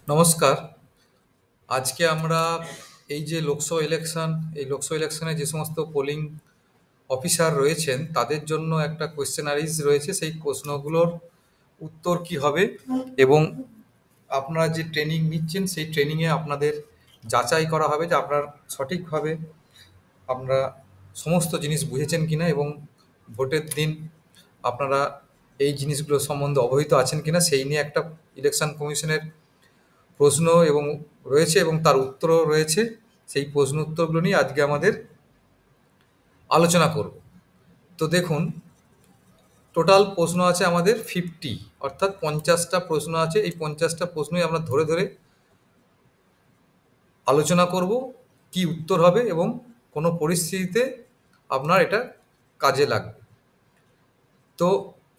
নমস্কার। আজকে আমরা এই যে লোকসভা ইলেকশন, এই লোকসভা ইলেকশনে যে সমস্ত পোলিং অফিসার রয়েছেন তাদের জন্য একটা কোয়েশ্চেনারিজ রয়েছে। সেই প্রশ্নগুলোর উত্তর কি হবে এবং আপনারা যে ট্রেনিং নিচ্ছেন সেই ট্রেনিংয়ে আপনাদের যাচাই করা হবে যে আপনার সঠিকভাবে আপনারা সমস্ত জিনিস বুঝেছেন কিনা এবং ভোটের দিন আপনারা এই জিনিসগুলো সম্বন্ধে অবহিত আছেন কিনা সেই নিয়ে একটা ইলেকশন কমিশনের প্রশ্ন এবং রয়েছে এবং তার উত্তরও রয়েছে। সেই প্রশ্ন উত্তরগুলো নিয়ে আজকে আমাদের আলোচনা করব। তো দেখুন, টোটাল প্রশ্ন আছে আমাদের 50, অর্থাৎ 50টা প্রশ্ন আছে। এই 50টা প্রশ্নই আমরা ধরে ধরে আলোচনা করব, কি উত্তর হবে এবং কোনো পরিস্থিতিতে আপনার এটা কাজে লাগবে। তো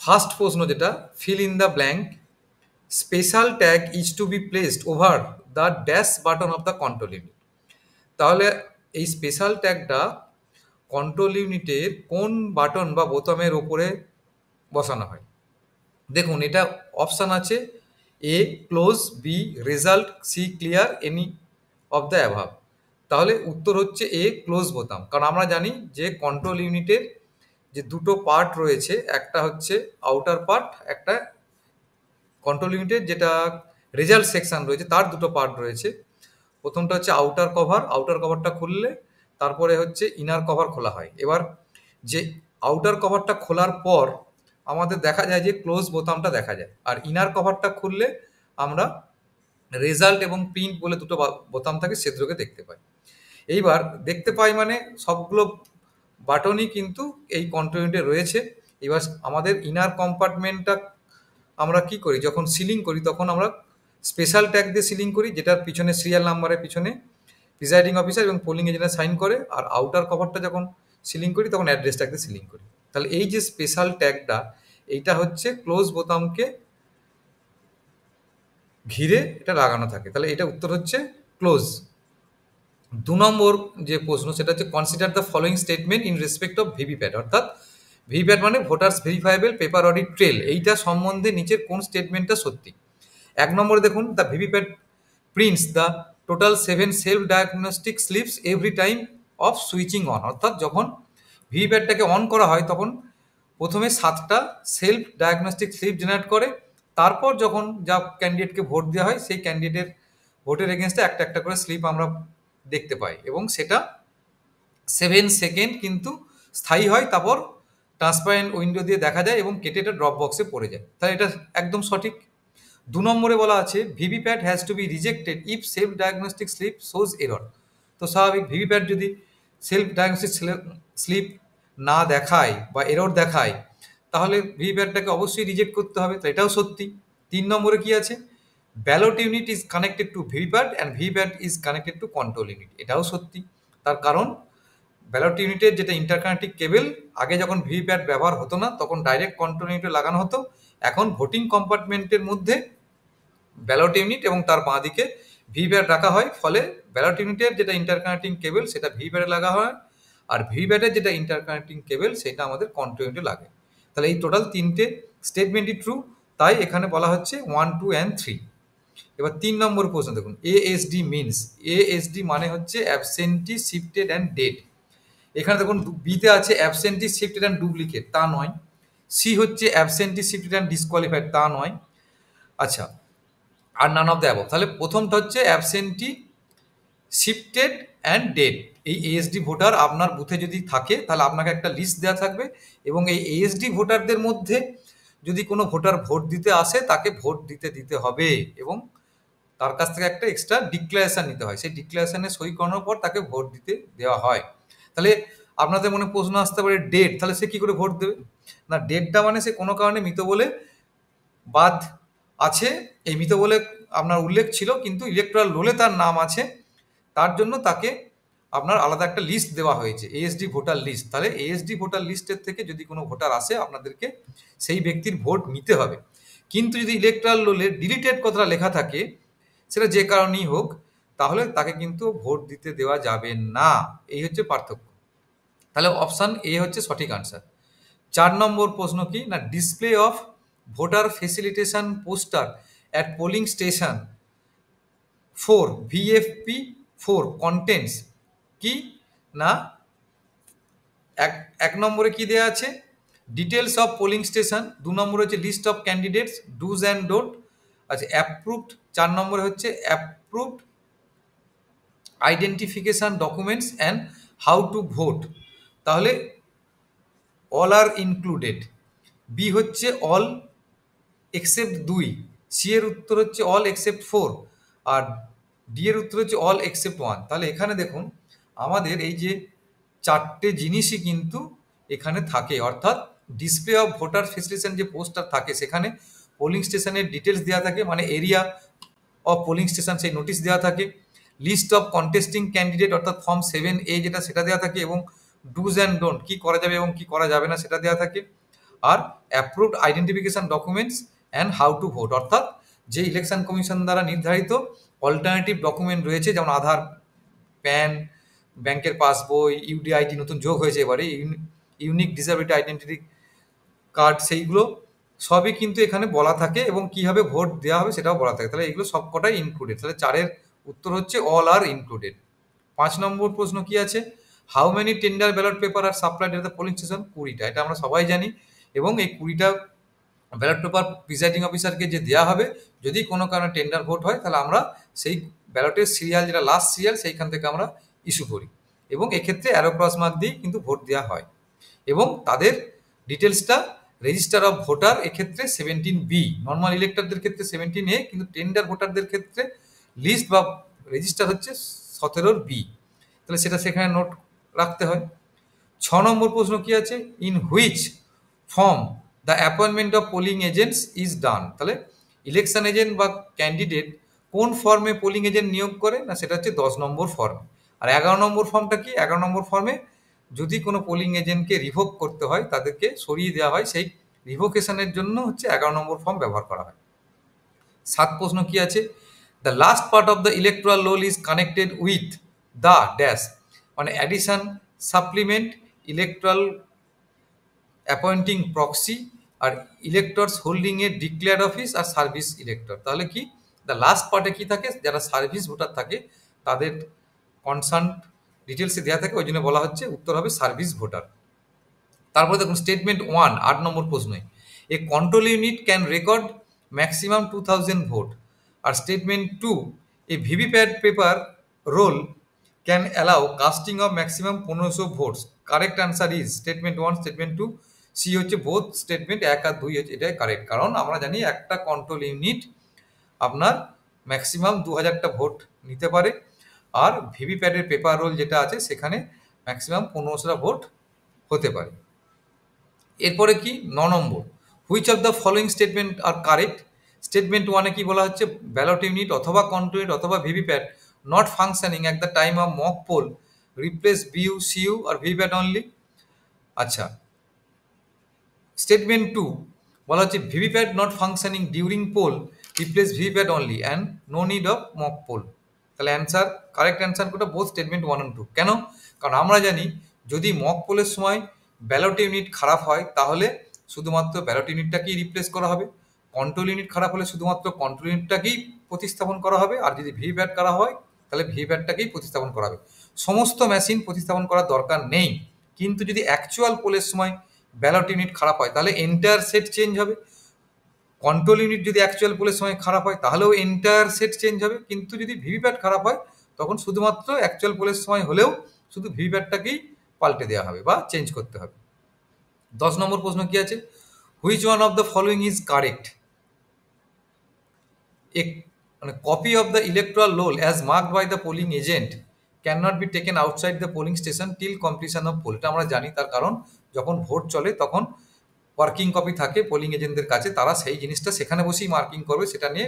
ফার্স্ট প্রশ্ন যেটা, fill in the blank, special tag is to be placed over the dash button of the control unit. তাহলে এই স্পেশাল ট্যাগটা কন্ট্রোল ইউনিটের কোন বাটন বা বোতামের ওপরে বসানো হয়? দেখুন, এটা অপশান আছে: A close, B result, C clear, any of the above. তাহলে উত্তর হচ্ছে এ ক্লোজ বোতাম, কারণ আমরা জানি যে কন্ট্রোল ইউনিটের যে দুটো পার্ট রয়েছে, একটা হচ্ছে আউটার পার্ট, একটা কন্ট্রোল ইউনিটের যেটা রেজাল্ট সেকশন রয়েছে তার দুটো পার্ট রয়েছে। প্রথমটা হচ্ছে আউটার কভার, আউটার কভারটা খুললে তারপরে হচ্ছে ইনার কভার খোলা হয়। এবার যে আউটার কভারটা খোলার পর আমাদের দেখা যায় যে ক্লোজ বোতামটা দেখা যায়, আর ইনার কভারটা খুললে আমরা রেজাল্ট এবং প্রিন্ট বলে দুটো বোতাম থাকে, সে দুটোকে দেখতে পাই। এইবার দেখতে পাই মানে সবগুলো বাটনই কিন্তু এই কন্ট্রোল ইউনিটে রয়েছে। এবার আমাদের ইনার কম্পার্টমেন্টটা আমরা কি করি, যখন সিলিং করি তখন আমরা স্পেশাল ট্যাগ দিয়ে সিলিং করি, যেটার পিছনে সিরিয়াল নাম্বারের পিছনে প্রিজাইডিং অফিসার এবং পোলিং এজেন্ট সাইন করে। আর আউটার কভারটা যখন সিলিং করি তখন অ্যাড্রেস ট্যাগ দিয়ে সিলিং করি। তাহলে এই যে স্পেশাল ট্যাগটা, এইটা হচ্ছে ক্লোজ বোতামকে ঘিরে এটা লাগানো থাকে। তাহলে এটা উত্তর হচ্ছে ক্লোজ। 2 নম্বর যে প্রশ্ন সেটা হচ্ছে, consider the following statement in respect of VVPAT. অর্থাৎ ভিভিপ্যাট মানে voters verifiable paper audit trail, এইটা সম্বন্ধে নিচের কোন স্টেটমেন্টটা সত্যি? 1 নম্বরে দেখুন, the VVPAT prints the total 7 self diagnostic slips every time of switching on. অর্থাৎ যখন ভিভিপ্যাটটাকে অন করা হয় তখন প্রথমে 7টা সেলফ ডায়াগনস্টিক স্লিপ জেনারেট করে, তারপর যখন যা ক্যান্ডিডেটকে ভোট দেওয়া হয় সেই ক্যান্ডিডেটের ভোটের এগেনস্টে একটা একটা করে স্লিপ আমরা দেখতে পাই এবং সেটা 7 সেকেন্ড কিন্তু স্থায়ী হয়, তারপর ট্রান্সপারেন্ট উইন্ডো দিয়ে দেখা যায় এবং কেটে এটা ড্রপ বক্সে পড়ে যায়। তাহলে এটা একদম সঠিক। 2 নম্বরে বলা আছে, VVPAT has to be rejected if self diagnostic slip shows error. তো স্বাভাবিক, ভিভিপ্যাট যদি সেলফ ডায়াগনস্টিক স্লিপ না দেখায় বা এরর দেখায় তাহলে ভিভিপ্যাটটাকে অবশ্যই রিজেক্ট করতে হবে। তো এটাও সত্যি। 3 নম্বরে কি আছে, ballot unit is connected to VVPAT and VVPAT is connected to control unit. এটাও সত্যি। তার কারণ ব্যালট ইউনিটের যেটা ইন্টারকানেক্টিং কেবল, আগে যখন ভিভিপ্যাট ব্যবহার হতো না তখন ডাইরেক্ট কন্ট্রোল ইউনিটে লাগানো হতো। এখন ভোটিং কম্পার্টমেন্টের মধ্যে ব্যালট ইউনিট এবং তার বাঁদিকে ভিভিপ্যাট রাখা হয়, ফলে ব্যালট ইউনিটের যেটা ইন্টারকানেক্টিং কেবল সেটা ভিভিপ্যাটে লাগা হয়, আর ভিভিপ্যাটের যেটা ইন্টারকানেক্টিং কেবল সেটা আমাদের কন্ট্রোল ইউনিটে লাগে। তাহলে এই টোটাল 3টে স্টেটমেন্টই ট্রু, তাই এখানে বলা হচ্ছে 1, 2 অ্যান্ড 3। এবার 3 নম্বর প্রশ্ন দেখুন, এএসডি মিনস, এএসডি মানে হচ্ছে অ্যাবসেন্টি শিফটেড অ্যান্ড ডেড। এখানে দেখুন বিতে আছে অ্যাবসেন্টি শিফটেড অ্যান্ড ডুপ্লিকেট, তা নয়। সি হচ্ছে অ্যাবসেন্টি শিফটেড অ্যান্ড ডিসকোয়ালিফাইড, তা নয়। আচ্ছা, আর নান অফ দ্য অ্যাবভ। তাহলে প্রথমটা হচ্ছে অ্যাবসেন্টি শিফটেড অ্যান্ড ডেড। এই এএসডি ভোটার আপনার বুথে যদি থাকে তাহলে আপনাকে একটা লিস্ট দেওয়া থাকবে এবং এই এএসডি ভোটারদের মধ্যে যদি কোনো ভোটার ভোট দিতে আসে তাকে ভোট দিতে দিতে হবে এবং তার কাছ থেকে একটা এক্সট্রা ডিক্লারেশন নিতে হয়। সেই ডিক্লারেশনে সই করানোর পর তাকে ভোট দিতে দেওয়া হয়। তাহলে আপনাদের মনে প্রশ্ন আসতে পারে, ডেট, তাহলে সে কি করে ভোট দেবে? না, ডেটটা মানে সে কোনো কারণে মৃত বলে বাদ আছে, এই মৃত বলে আপনার উল্লেখ ছিল কিন্তু ইলেকট্রাল রোলে তার নাম আছে, তার জন্য তাকে আপনার আলাদা একটা লিস্ট দেওয়া হয়েছে, এএসডি ভোটার লিস্ট। তাহলে এএসডি ভোটার লিস্টের থেকে যদি কোনো ভোটার আসে আপনাদেরকে সেই ব্যক্তির ভোট নিতে হবে। কিন্তু যদি ইলেকট্রাল রোলে ডিলিটেড কথাটা লেখা থাকে, সেটা যে কারণেই হোক, তাহলে তাকে কিন্তু ভোট দিতে দেওয়া যাবে না। এই হচ্ছে পার্থক্য। তাহলে অপশান এ হচ্ছে সঠিক আনসার। 4 নম্বর প্রশ্ন কি না, display of voter facilitation poster at polling station for VFP for contents কি না, এক এক নম্বরে কি দেওয়া আছে ডিটেলস অফ পোলিং স্টেশন, দু নম্বরে হচ্ছে list of candidates does and don't, আচ্ছা অ্যাপ্রুভড, চার নম্বরে হচ্ছে approved identification documents and how to vote. তাহলে অল আর ইনক্লুডেড, বি হচ্ছে অল এক্সেপ্ট দুই, সি এর উত্তর হচ্ছে অল এক্সেপ্ট ফোর, আর ডি এর উত্তর হচ্ছে অল এক্সেপ্ট ওয়ান। তাহলে এখানে দেখুন আমাদের এই যে চারটে জিনিসই কিন্তু এখানে থাকে, অর্থাৎ ডিসপ্লে অফ ভোটার ফেসিলিটেশন যে পোস্টার থাকে সেখানে পোলিং স্টেশনের ডিটেলস দেওয়া থাকে, মানে এরিয়া অফ পোলিং স্টেশন সেই নোটিশ দেওয়া থাকে, লিস্ট অফ কন্টেস্টিং ক্যান্ডিডেট অর্থাৎ ফর্ম 7A যেটা সেটা দেওয়া থাকে, এবং ডুজ অ্যান্ড ডোন্ট কী করা যাবে এবং কী করা যাবে না সেটা দেওয়া থাকে, আর approved identification documents and how to vote, অর্থাৎ যে ইলেকশন কমিশন দ্বারা নির্ধারিত অল্টারনেটিভ ডকুমেন্ট রয়েছে যেমন আধার, প্যান, ব্যাংকের পাসবই, ইউডিআইডি নতুন যোগ হয়েছে এবারে, ইউনিক ডিসেবিলিটি আইডেন্টিটি কার্ড, সেইগুলো সবই কিন্তু এখানে বলা থাকে এবং কীভাবে ভোট দেওয়া হবে সেটাও বলা থাকে। তাহলে এগুলো সবকটাই ইনক্লুডেড, তাহলে চারের উত্তর হচ্ছে অল আর ইনক্লুডেড। 5 নম্বর প্রশ্ন কি আছে, how many tender ballot paper are supplied at the polling station, 20টা, এটা আমরা সবাই জানি, এবং এই 20টা ব্যালট পেপার প্রিসাইডিং অফিসারকে যে দেওয়া হবে, যদি কোনো কারণে টেন্ডার ভোট হয় তাহলে আমরা সেই ব্যালটের সিরিয়াল যেটা লাস্ট সিরিয়াল সেইখান থেকে আমরা ইস্যু করি, এবং এক্ষেত্রে অ্যারো ক্রস মার্ক দিয়েই কিন্তু ভোট দেওয়া হয়, এবং তাদের ডিটেলসটা রেজিস্টার অফ ভোটার এক্ষেত্রে 17B, নর্মাল ইলেক্টরদের ক্ষেত্রে 17A, কিন্তু টেন্ডার ভোটারদের ক্ষেত্রে লিস্ট বা রেজিস্টার হচ্ছে 17B, তাহলে সেটা সেখানে নোট রাখতে হয়। 6 নম্বর প্রশ্ন কি আছে, in which form the appointment of polling agents is done, তাহলে ইলেকশন এজেন্ট বা ক্যান্ডিডেট কোন ফর্মে পোলিং এজেন্ট নিয়োগ করে না, সেটা হচ্ছে 10 নম্বর ফর্ম। আর 11 নম্বর ফর্মটা কি, 11 নম্বর ফর্মে যদি কোনো পোলিং এজেন্টকে রিভোক করতে হয় তাদেরকে সরিয়ে দেওয়া হয়, সেই রিভোকেশনের জন্য হচ্ছে 11 নম্বর ফর্ম ব্যবহার করা হয়। 7 প্রশ্ন কি আছে, the last part of the electoral roll is connected with the dash, মানে addition, supplement, electoral appointing proxy, আর electors holding a declared office, আর সার্ভিস ইলেক্টর। তাহলে কি দ্য লাস্ট পার্টে কি থাকে, যারা সার্ভিস ভোটার থাকে তাদের কনসার্ন ডিটেলসে দেওয়া থাকে, ওই জন্য বলা হচ্ছে উত্তর হবে সার্ভিস ভোটার। তারপরে দেখুন স্টেটমেন্ট 1 8 নম্বর প্রশ্নে, A control unit can record maximum 2000 vote, আর statement 2 A VVPAT paper roll can allow casting of maximum 1500 votes. Correct answer is statement 1 statement 2, C হচ্ছে বোথ স্টেটমেন্ট 1 আর 2 হচ্ছে এটাই কারেক্ট, কারণ আমরা জানি একটা কন্ট্রোল ইউনিট আপনার ম্যাক্সিমাম 2000টা ভোট নিতে পারে, আর ভিভিপ্যাটের পেপার রোল যেটা আছে সেখানে ম্যাক্সিমাম 1500টা ভোট হতে পারে। এরপরে কি 9 নম্বর, which of the following statement are correct, statement 1-এ কি বলা হচ্ছে ব্যালট ইউনিট অথবা কন্ট্রোল ইউনিট অথবা VVPAT not functioning at the time of mock poll replace BU CU আর ভিভিপ্যাট অনলি। আচ্ছা স্টেটমেন্ট 2 বলা হচ্ছে VVPAT not functioning during poll replace VVPAT only and no need of mock poll. তাহলে answer correct answer কোটা both statement 1 and 2। কেন, কারণ আমরা জানি যদি মক পোলের সময় ব্যালট ইউনিট খারাপ হয় তাহলে শুধুমাত্র ব্যালট ইউনিটটাকেই রিপ্লেস করা হবে, কন্ট্রোল ইউনিট খারাপ হলে শুধুমাত্র কন্ট্রোল ইউনিটটাকেই প্রতিস্থাপন করা হবে, আর যদি ভিভিপ্যাট করা হয় তাহলে ভিভিপ্যাটটাকেই প্রতিস্থাপন করা হবে। সমস্ত মেশিন প্রতিস্থাপন করার দরকার নেই, কিন্তু যদি অ্যাকচুয়াল পোলের সময় ব্যালট ইউনিট খারাপ হয় তাহলে এন্টায়ার সেট চেঞ্জ হবে, কন্ট্রোল ইউনিট যদি অ্যাকচুয়াল পোলের সময় খারাপ হয় তাহলেও এন্টায়ার সেট চেঞ্জ হবে, কিন্তু যদি ভিভিপ্যাট খারাপ হয় তখন শুধুমাত্র অ্যাকচুয়াল পোলের সময় হলেও শুধু ভিভিপ্যাটটাকেই পাল্টে দেওয়া হবে বা চেঞ্জ করতে হবে। 10 নম্বর প্রশ্ন কি আছে, which one of the following is correct, A মানে copy of the electoral roll as marked by the polling agent can not be taken outside the polling station till completion of poll. এটা আমরা জানি, তার কারণ যখন vote চলে তখন working copy থাকে পোলিং এজেন্টদের কাছে, তারা সেই জিনিসটা সেখানে বসেই মার্কিং করবে, সেটা নিয়ে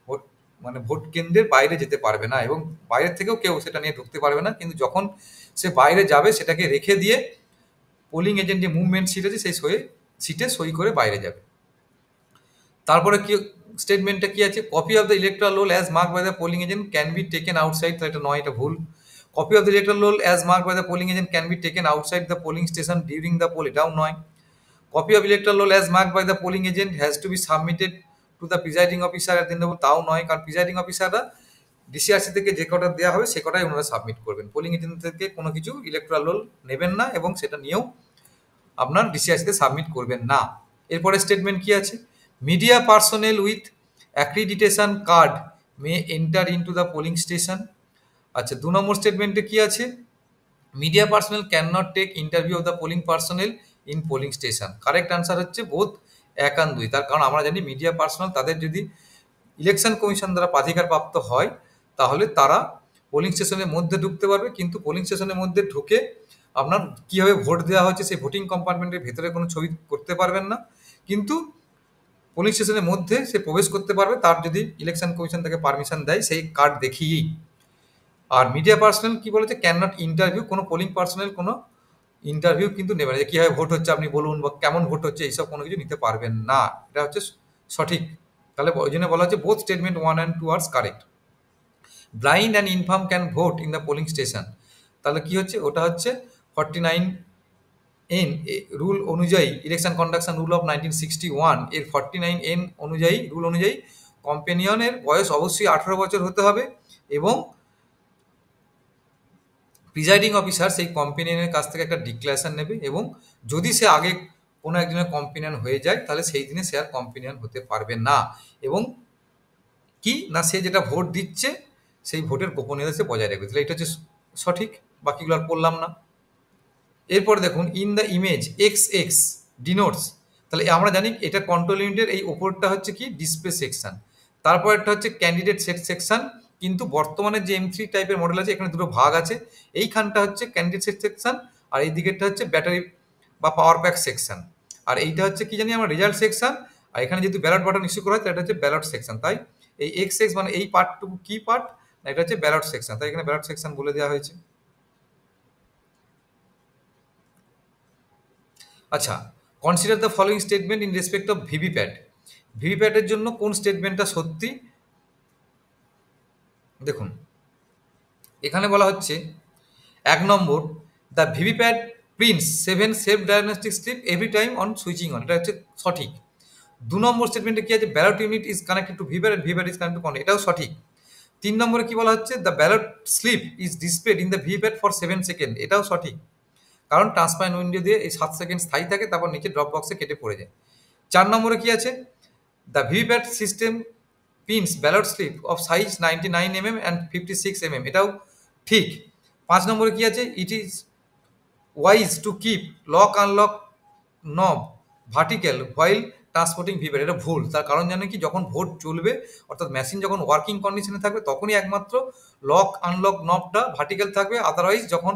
ভোট মানে ভোট কেন্দ্রের বাইরে যেতে পারবে না এবং বাইরের থেকেও কেউ সেটা নিয়ে ঢুকতে পারবে না, কিন্তু যখন সে বাইরে যাবে সেটাকে রেখে দিয়ে পোলিং এজেন্ট যে মুভমেন্ট সিট আছে সেই সিটে সই করে বাইরে যাবে। তারপরে কি স্টেটমেন্টটা কি আছে, copy of the electoral roll as mark by the polling agent can be taken outside, তো এটা নয়, এটা ভুল। Copy of the electoral roll as mark by the polling agent can be taken outside the polling station during the poll, এটাও নয়। Copy of electoral roll as mark by the polling agent has to be submitted to the presiding officer at the end of, তাও নয়, কারণ presiding অফিসাররা DCRC থেকে যে কটা দেওয়া হবে সে কটাই ওনারা সাবমিট করবেন। পোলিং এজেন্ট থেকে কোনো কিছু ইলেকট্রাল রোল নেবেন না এবং সেটা নিয়েও আপনার ডিসিআরসিতে সাবমিট করবেন না। এরপরে স্টেটমেন্ট কি আছে? Media personnel with accreditation card may enter into the polling station. আচ্ছা, 2 নম্বর স্টেটমেন্টে কি আছে? Media personnel can not take interview of the polling personnel in polling station. Correct answer হচ্ছে বোথ 1 আর 2। তার কারণ আমরা জানি মিডিয়া পার্সোনাল তাদের যদি ইলেকশন কমিশন দ্বারা প্রাধিকারপ্রাপ্ত হয় তাহলে তারা পোলিং স্টেশনের মধ্যে ঢুকতে পারবে, কিন্তু পোলিং স্টেশনের মধ্যে ঢুকে আপনার কীভাবে ভোট দেওয়া হচ্ছে সেই ভোটিং কম্পার্টমেন্টের ভেতরে কোনো ছবি করতে পারবেন না, কিন্তু পোলিং স্টেশনের মধ্যে সে প্রবেশ করতে পারবে তার যদি ইলেকশন কমিশন তাকে পারমিশন দেয় সেই কার্ড দেখিয়েই। আর মিডিয়া পার্সোনাল কি বলেছে? ক্যান নট ইন্টারভিউ, কোনো পোলিং পার্সোনাল কোনো ইন্টারভিউ কিন্তু নেবে না, যে কীভাবে ভোট হচ্ছে আপনি বলুন বা কেমন ভোট হচ্ছে এইসব কোনো কিছু নিতে পারবেন না। এটা হচ্ছে সঠিক। তাহলে ওই জন্য বলা হচ্ছে বোথ স্টেটমেন্ট 1 and 2 আর correct. Blind and infirm can vote in the polling station. তাহলে কি হচ্ছে? ওটা হচ্ছে 49N রুল অনুযায়ী, ইলেকশন কন্ডাকশন রুল অফ 1961 এর 49N অনুযায়ী রুল অনুযায়ী কম্পেনিয়নের বয়স অবশ্যই 18 বছর হতে হবে এবং প্রিজাইডিং অফিসার সেই কম্পেনিয়নের কাছ থেকে একটা ডিক্লারেশন নেবে এবং যদি সে আগে কোনো একজনের কম্পেনিয়ন হয়ে যায় তাহলে সেই দিনে সে আর কম্পেনিয়ন হতে পারবে না, এবং কি না সে যেটা ভোট দিচ্ছে সেই ভোটের গোপনীয়তা সে বজায় রাখবে। তাহলে এটা হচ্ছে সঠিক, বাকিগুলো আর পড়লাম না। এরপরে দেখুন, in the image x x denotes, তাহলে আমরা জানি এটা কন্ট্রোল ইউনিটের এই ওপরটা হচ্ছে কি ডিসপ্লে সেকশন, তারপরটা হচ্ছে ক্যান্ডিডেট সেট সেকশন, কিন্তু বর্তমানে যে M3 টাইপের মডেল আছে এখানে দুটো ভাগ আছে, এইখানটা হচ্ছে ক্যান্ডিডেট সেট সেকশন আর এই দিকেরটা হচ্ছে ব্যাটারি বা পাওয়ার প্যাক সেকশন, আর এইটা হচ্ছে কি জানি আমরা রেজাল্ট সেকশন, আর এখানে যেহেতু ব্যালট বাটন ইস্যু করা হয় তাই এটা হচ্ছে ব্যালট সেকশন। তাই এই এক্স এক্স মানে এই পার্টটুকু কি পার্ট না, এটা হচ্ছে ব্যালট সেকশন, তাই এখানে ব্যালট সেকশন বলে দেওয়া হয়েছে। আচ্ছা, consider the following statement in respect of VVPAT. ভিভিপ্যাটের জন্য কোন স্টেটমেন্টটা সত্যি? দেখুন, এখানে বলা হচ্ছে 1 নম্বর, the VVPAT prints 7 self diagnostic slip every time on switching on, এটা হচ্ছে সঠিক। 2 নম্বর স্টেটমেন্টে কি আছে? Ballot unit is connected to VVPAT and VVPAT is connected to control, এটাও সঠিক। 3 নম্বরে কি বলা হচ্ছে? The ballot slip is displayed in the VVPAT for 7 second, এটাও সঠিক, কারণ ট্রান্সপারেন্ট উইন্ডো দিয়ে এই 7 সেকেন্ড স্থায়ী থাকে, তারপর নিচে ড্রপ বক্সে কেটে পড়ে যায়। 4 নম্বরে কি আছে? The VVPAT system pins ballot slip of size 99 mm and 56 mm, এটাও ঠিক। 5 নম্বরে কি আছে? It is wise to keep lock unlock knob vertical while transporting VVPAT, এটা ভুল। তার কারণ জানেন কি? যখন ভোট চলবে অর্থাৎ মেশিন যখন ওয়ার্কিং কন্ডিশনে থাকবে তখনই একমাত্র লক আনলক নবটা ভার্টিক্যাল থাকবে, আদারওয়াইজ যখন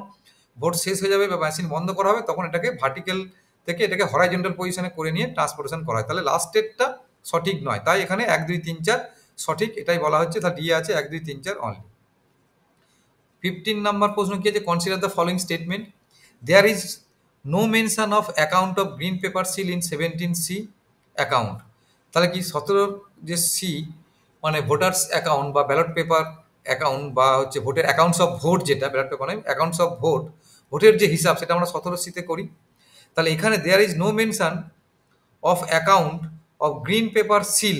ভোট শেষ হয়ে যাবে বা মেশিন বন্ধ করা হবে তখন এটাকে ভার্টিক্যাল থেকে এটাকে হরাইজন্টাল পজিশনে করে নিয়ে ট্রান্সপোর্টেশন করা হয়। তাহলে লাস্টেরটা সঠিক নয়, তাই এখানে 1 2 3 4 সঠিক, এটাই বলা হচ্ছে। তাহলে ডি আছে 1 2 3 4 অনলি। 15 নম্বর প্রশ্ন কি আছে? Consider the following statement. There is no mention of account of green paper seal in 17C account. তাহলে কি 17 যে সি মানে ভোটার্স অ্যাকাউন্ট বা ব্যালট পেপার অ্যাকাউন্ট বা হচ্ছে ভোটের অ্যাকাউন্টস অফ ভোট, যেটা ব্যালট পেপার নয় অ্যাকাউন্টস অফ ভোট, ভোটের যে হিসাব সেটা আমরা 17C করি। তাহলে এখানে there is no mention of account of green paper seal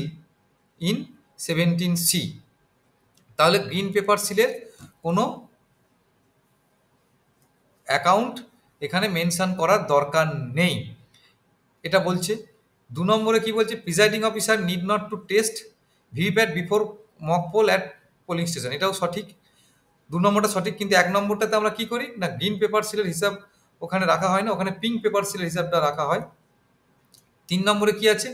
in 17C, তাহলে গ্রিন পেপার সিলের কোনো অ্যাকাউন্ট এখানে মেনশন করার দরকার নেই, এটা বলছে। 2 নম্বরে কি বলছে? Presiding officer need not to test VVPAT before mock poll at polling station, এটাও সঠিক। 2 নম্বরটা সঠিক, কিন্তু 1 নম্বরটাতে আমরা কি করি না, গ্রিন পেপার সিলের হিসাব ওখানে রাখা হয় না, ওখানে পিঙ্ক পেপার সিলের হিসাবটা রাখা হয়। 3 নম্বরে কি আছে?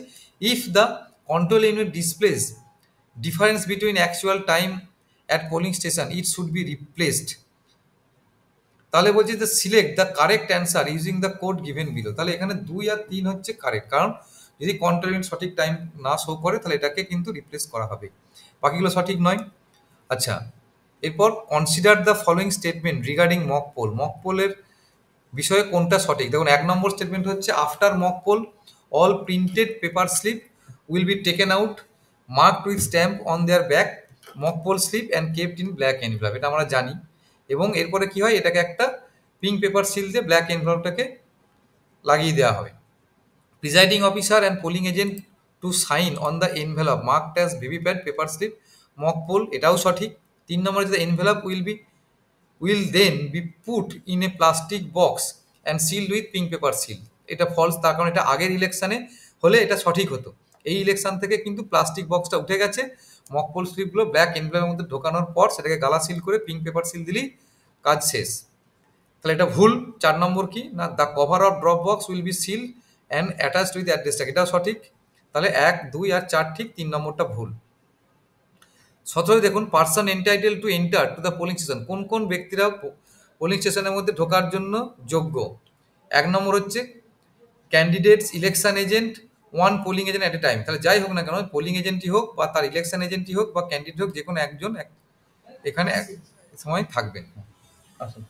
If the control unit displace difference between actual time at polling station it should be replaced. তাহলে বলছে যে select the correct answer using the code given below. তাহলে এখানে 2 আর 3 হচ্ছে কারেক্ট, কারণ যদি কন্ট্রোল ইউনিট সঠিক টাইম না শো করে তাহলে এটাকে কিন্তু রিপ্লেস করা হবে, বাকিগুলো সঠিক নয়। আচ্ছা, এরপর consider the following statement regarding mock poll. Mock পোলের বিষয়ে কোনটা সঠিক? দেখুন, 1 নম্বর স্টেটমেন্ট হচ্ছে after mock poll all printed paper slip will be taken out marked with stamp on their back mock poll slip and kept in black envelope, এটা আমরা জানি। এবং এরপরে কি হয়? এটাকে একটা পিঙ্ক পেপার সিল দিয়ে ব্ল্যাক এনভেলপটাকে লাগিয়ে দেওয়া হবে। Presiding officer and polling agent two sign on the envelope marked as VVPAT paper slip mock poll, এটাও সঠিক। 3 নম্বরে যে envelope will then be put in a plastic box and sealed with pink paper seal. এটা false, তার কারণ এটা আগের ইলেকশনে হলে এটা সঠিক হতো। এই ইলেকশন থেকে কিন্তু প্লাস্টিক বক্সটা উঠে গেছে, মকপোল স্লিপগুলো ব্ল্যাক এনভেলপের মধ্যে ঢোকানোর পর সেটাকে গালা সিল করে পিঙ্ক পেপার সিল দিলেই কাজ শেষ। তাহলে এটা ভুল। 4 নম্বর কি না, the cover of drop box will be seal and attached with address tag, এটাও সঠিক। তাহলে 1, 2 আর 4 ঠিক, 3 নম্বরটা ভুল। 17 দেখুন, person entitle to enter to the polling station, কোন কোন ব্যক্তিরা পোলিং স্টেশনের মধ্যে ঢোকার জন্য যোগ্য। 1 নম্বর হচ্ছে candidates election agent, one polling agent at a time. তাহলে যাই হোক না কেন, পোলিং এজেন্টই হোক বা তার ইলেকশন এজেন্টই হোক বা ক্যান্ডিডেট হোক, যে কোনো একজন এখানে এক সময় থাকবেন। আসুন।